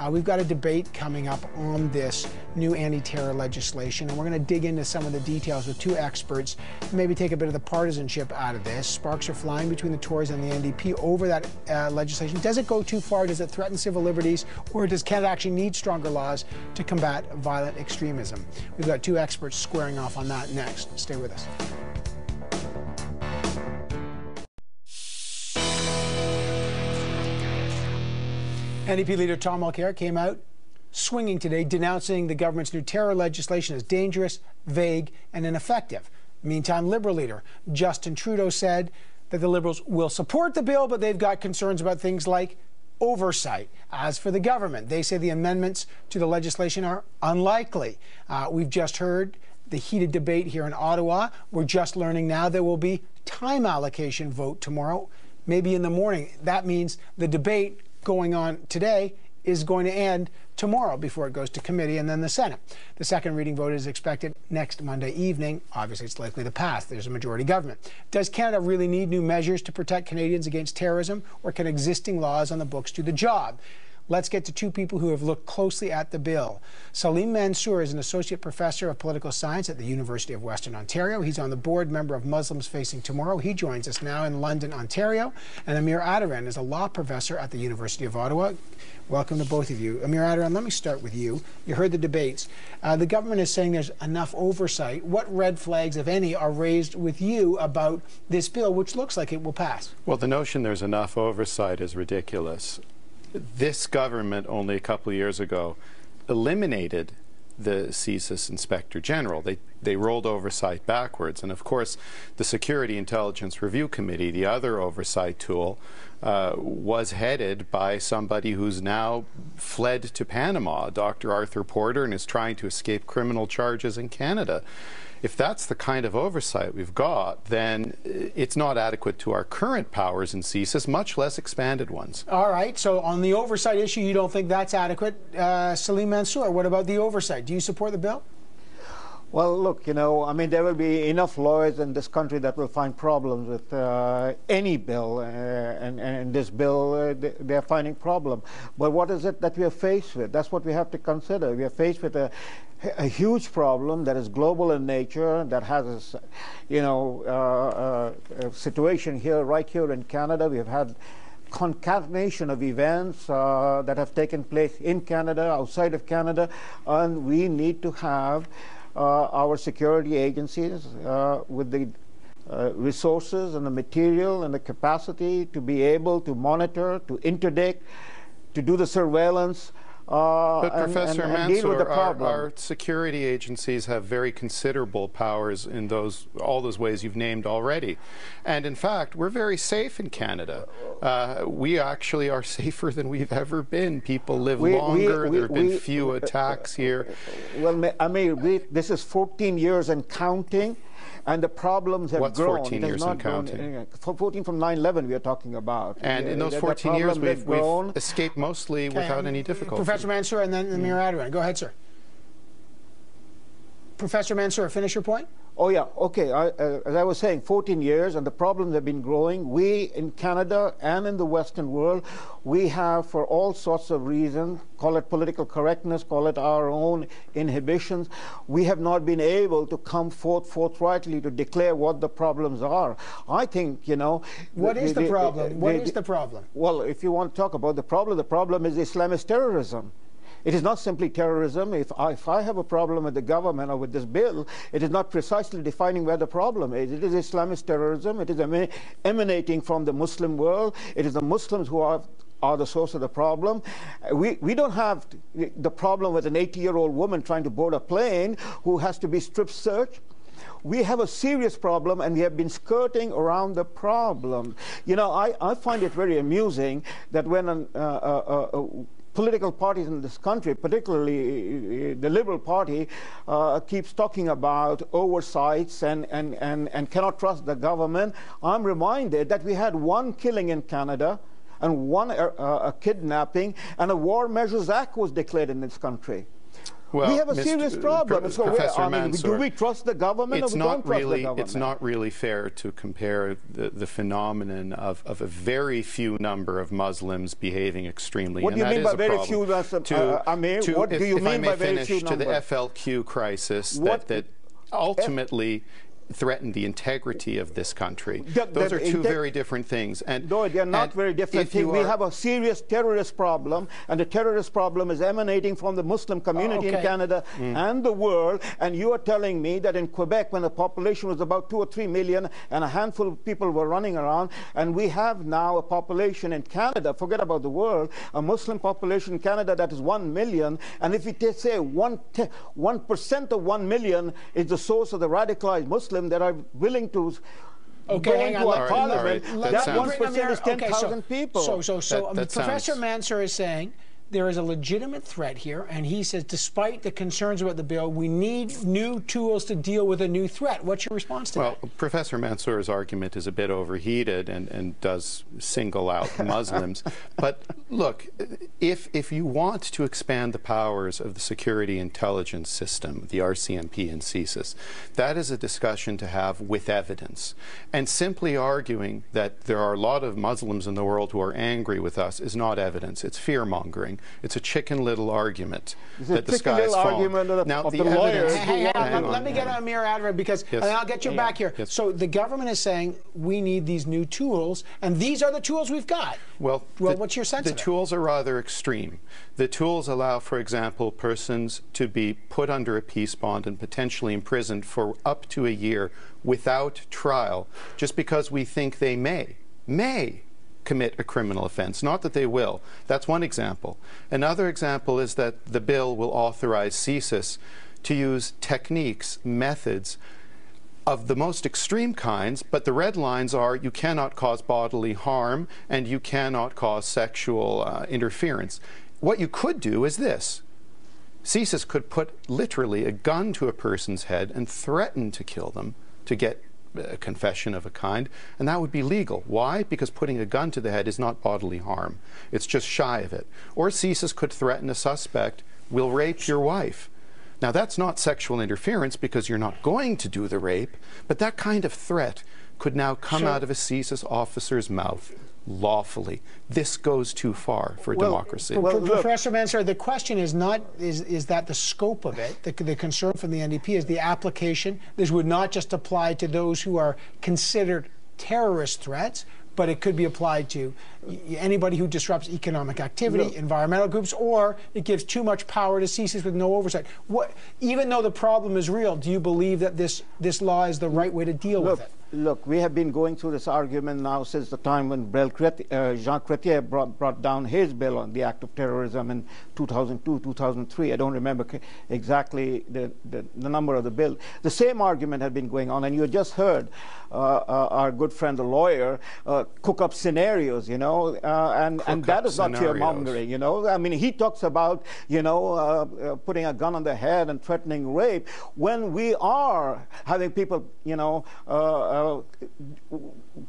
We've got a debate coming up on this new anti-terror legislation, and we're going to dig into some of the details with two experts, maybe take a bit of the partisanship out of this. Sparks are flying between the Tories and the NDP over that legislation. Does it go too far? Does it threaten civil liberties? Or does Canada actually need stronger laws to combat violent extremism? We've got two experts squaring off on that next. Stay with us. NDP leader Tom Mulcair came out swinging today, denouncing the government's new terror legislation as dangerous, vague, and ineffective. Meantime, Liberal leader Justin Trudeau said that the Liberals will support the bill, but they've got concerns about things like oversight. As for the government, they say the amendments to the legislation are unlikely. We've just heard the heated debate here in Ottawa. We're just learning now there will be time allocation vote tomorrow, maybe in the morning. That means the debate going on today is going to end tomorrow before it goes to committee and then the Senate. The second reading vote is expected next Monday evening. Obviously, it's likely to pass. There's a majority government. Does Canada really need new measures to protect Canadians against terrorism, or can existing laws on the books do the job? Let's get to two people who have looked closely at the bill. Salim Mansur is an associate professor of political science at the University of Western Ontario. He's on the board member of Muslims Facing Tomorrow. He joins us now in London, Ontario. And Amir Attaran is a law professor at the University of Ottawa. Welcome to both of you. Amir Attaran, let me start with you. You heard the debates. The government is saying there's enough oversight. What red flags, if any, are raised with you about this bill, which looks like it will pass? Well, the notion there's enough oversight is ridiculous. This government, only a couple of years ago, eliminated the CSIS Inspector General. They rolled oversight backwards. And of course, the Security Intelligence Review Committee, the other oversight tool, was headed by somebody who's now fled to Panama, Dr. Arthur Porter, and is trying to escape criminal charges in Canada. If that's the kind of oversight we've got, then it's not adequate to our current powers in CSIS, much less expanded ones. All right, so on the oversight issue, you don't think that's adequate. Salim Mansur, what about the oversight? Do you support the bill? Well, look, you know, I mean, there will be enough lawyers in this country that will find problems with any bill, and this bill, they're finding problems. But what is it that we are faced with? That's what we have to consider. We are faced with a huge problem that is global in nature, that has, you know, a situation here, right here in Canada. We have had concatenation of events that have taken place in Canada, outside of Canada, and we need to have our security agencies with the resources and the material and the capacity to be able to monitor, to interdict, to do the surveillance. But Professor Mansur, our our security agencies have very considerable powers in all those ways you've named already. And in fact, we're very safe in Canada. We actually are safer than we've ever been. People live longer. There have been few attacks here. Well, I mean, this is 14 years and counting. And the problems have grown. What's 14 years and counting? 14 from 9/11 we are talking about. And in those 14 years, we've escaped mostly without any difficulty. Professor Mansur and then Amir Attaran. Go ahead, sir. Professor Mansur, finish your point. Oh, yeah. Okay. As I was saying, 14 years, and the problems have been growing. We, in Canada and in the Western world, we have, for all sorts of reasons, call it political correctness, call it our own inhibitions, we have not been able to come forthrightly to declare what the problems are. I think, you know... What is the problem? What is the problem? Well, if you want to talk about the problem is Islamist terrorism. It is not simply terrorism. If I have a problem with the government or with this bill, it is not precisely defining where the problem is. It is Islamist terrorism. It is emanating from the Muslim world. It is the Muslims who are the source of the problem. We don't have the problem with an 80-year-old woman trying to board a plane who has to be strip searched. We have a serious problem, and we have been skirting around the problem. You know, I find it very amusing that when political parties in this country, particularly the Liberal Party, keeps talking about oversights and cannot trust the government. I'm reminded that we had one killing in Canada and one kidnapping, and a War Measures Act was declared in this country. Well, we have a serious problem. So Professor I mean, Mansur, do we trust the government or we don't trust the government? It's not really fair to compare the phenomenon of a very few number of Muslims behaving extremely. What do you mean by very few? Amir, what do you mean by very few to the FLQ crisis that ultimately threaten the integrity of this country. Those are two very different things. No, they're not very different things. We have a serious terrorist problem, and the terrorist problem is emanating from the Muslim community in Canada and the world. And you are telling me that in Quebec, when the population was about 2 or 3 million and a handful of people were running around, and we have now a population in Canada, forget about the world, a Muslim population in Canada that is 1 million, and if we say 1% of 1 million is the source of the radicalized Muslim that are willing to go into our parliament, that 1% is 10,000 people. Professor Mansur is saying there is a legitimate threat here, and he says despite the concerns about the bill, we need new tools to deal with a new threat. What's your response to that? Well, Professor Mansur's argument is a bit overheated and does single out Muslims. But look, if you want to expand the powers of the security intelligence system, the RCMP and CSIS, that is a discussion to have with evidence. And simply arguing that there are a lot of Muslims in the world who are angry with us is not evidence. It's fear-mongering. It's a chicken little argument that the sky is falling. Now, the lawyers. Let me get Amir Attaran, because and I'll get you back here. Yes. So the government is saying we need these new tools, and these are the tools we've got. Well, what's your sense of it? The tools are rather extreme. The tools allow, for example, persons to be put under a peace bond and potentially imprisoned for up to a year without trial, just because we think they may commit a criminal offense. Not that they will. That's one example. Another example is that the bill will authorize CSIS to use techniques, methods of the most extreme kinds, but the red lines are you cannot cause bodily harm and you cannot cause sexual interference. What you could do is this. CSIS could put literally a gun to a person's head and threaten to kill them to get a confession of a kind, and that would be legal. Why? Because putting a gun to the head is not bodily harm. It's just shy of it. Or CSIS could threaten a suspect, we'll rape your wife. Now that's not sexual interference because you're not going to do the rape, but that kind of threat could now come out of a CSIS officer's mouth lawfully. This goes too far for democracy. Professor Mansur, the question is not is that the scope of it. The concern from the NDP is the application. This would not just apply to those who are considered terrorist threats, but it could be applied to anybody who disrupts economic activity, environmental groups, or it gives too much power to CSIS with no oversight. Even though the problem is real, do you believe that this law is the right way to deal with it? Look, we have been going through this argument now since the time when Jean Chrétien brought down his bill on the act of terrorism in 2002, 2003. I don't remember exactly the number of the bill. The same argument had been going on, and you just heard our good friend, the lawyer, cook up scenarios, you know, and that is not fear-mongering, you know. I mean, he talks about, you know, putting a gun on the head and threatening rape when we are having people, you know,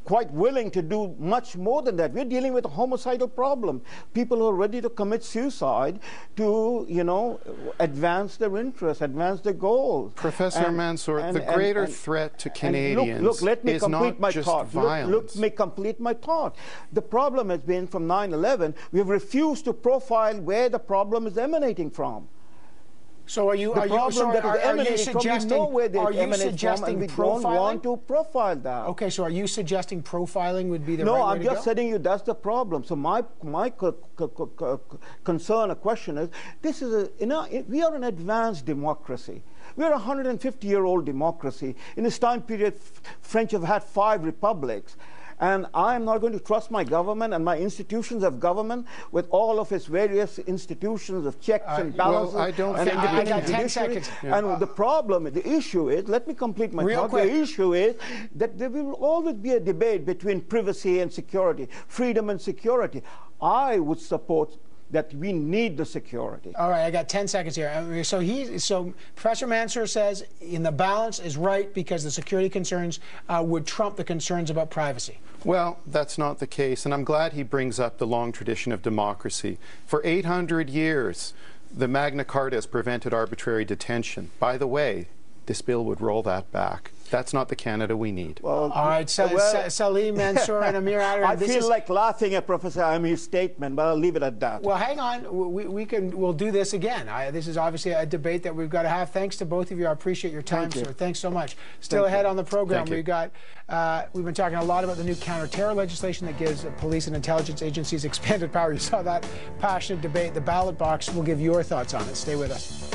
quite willing to do much more than that. We're dealing with a homicidal problem. People who are ready to commit suicide to, you know, advance their interests, advance their goals. Professor Mansur, the greater threat to Canadians let me is complete not my just thought. violence. Let me complete my thought. The problem has been from 9/11, we've refused to profile where the problem is emanating from. So are you suggesting we don't want to profile that? Okay, so are you suggesting profiling would be the right way to go? No, I'm just telling you that's the problem. So my concern or question is, this is we are an advanced democracy. We are a 150-year-old democracy. In this time period, French have had 5 republics. And I'm not going to trust my government and my institutions of government with all of its various institutions of checks and balances. Well, I don't think I got 10 seconds. Yeah. And the problem, the issue is, let me complete my thought. The issue is that there will always be a debate between privacy and security, freedom and security. I would support that we need the security. All right, I got 10 seconds here. So Professor Mansur says in the balance is right because the security concerns would trump the concerns about privacy. Well, that's not the case, and I'm glad he brings up the long tradition of democracy. For 800 years, The Magna Carta has prevented arbitrary detention. By the way, this bill would roll that back. That's not the Canada we need. Well, all right, Salim Mansur and Amir Attaran. I feel like laughing at Professor Amir's statement, but I'll leave it at that. Well, hang on. We'll do this again. This is obviously a debate that we've got to have. Thanks to both of you. I appreciate your time, sir. Thanks so much. Still ahead on the program, we've been talking a lot about the new counter-terror legislation that gives police and intelligence agencies expanded power. You saw that passionate debate. The ballot box will give your thoughts on it. Stay with us.